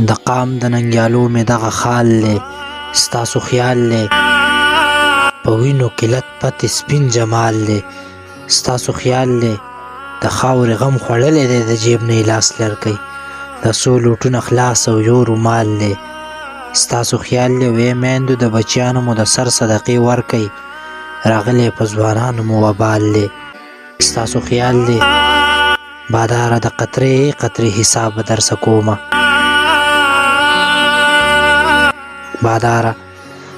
د قام د ننګیالو مې دغه خال دی ستاسو خیال دی په وینو کې لت پت سپین جمال دی ستاسو خیال دی د خاورې غم خوړلی دی د جیب نه یې لاس لرګی د څو لوټونه خلاص او یو رومال دی ستاسو خیال دی وی میندو د بچیانو مو د سر صدقې ورکئ راغلی په ځوانانو مو وبال دی ستاسو خیال دی باداره د قطرې قطرې حساب به درڅه کومه باداره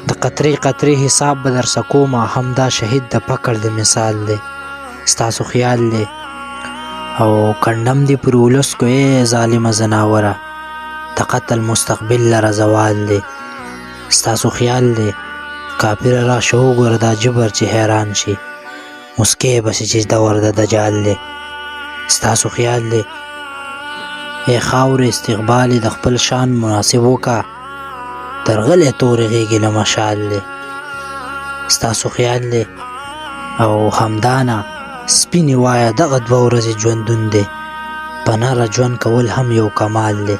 د قطرې قطرې حساب به درڅه کومه همدا شهید د پکړ د مثال دی ستاسو خیال دی او کنډم دی پر ولس کو ای ظالمه زناوره د قتل مستقبل لره زوال دی ستاسو خیال دی کافر را شو وګوره دا جبر چې حیران شي مسکې بسې چې دور د دجال دی ستاسو خیال دی ای خاورې استقبال د خپل شان مناسب وکړه درغلې تورې غېږې له مشال دی ستاسو خیال دی او همدانه سپینې وایه دغه 2 ورځې ژوندون دی په نره ژوند کول هم یو کمال دی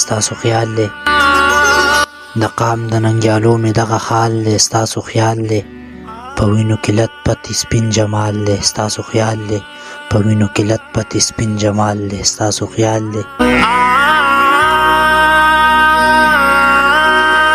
ستاسو خیال دی د قام د ننګیالو مې دغه خال دی ستاسو خیال دی په وینو کې لت پت سپین جمال دی ستاسو خیال دی په وینو کې لت پت سپین جمال دی ستاسو خیال دی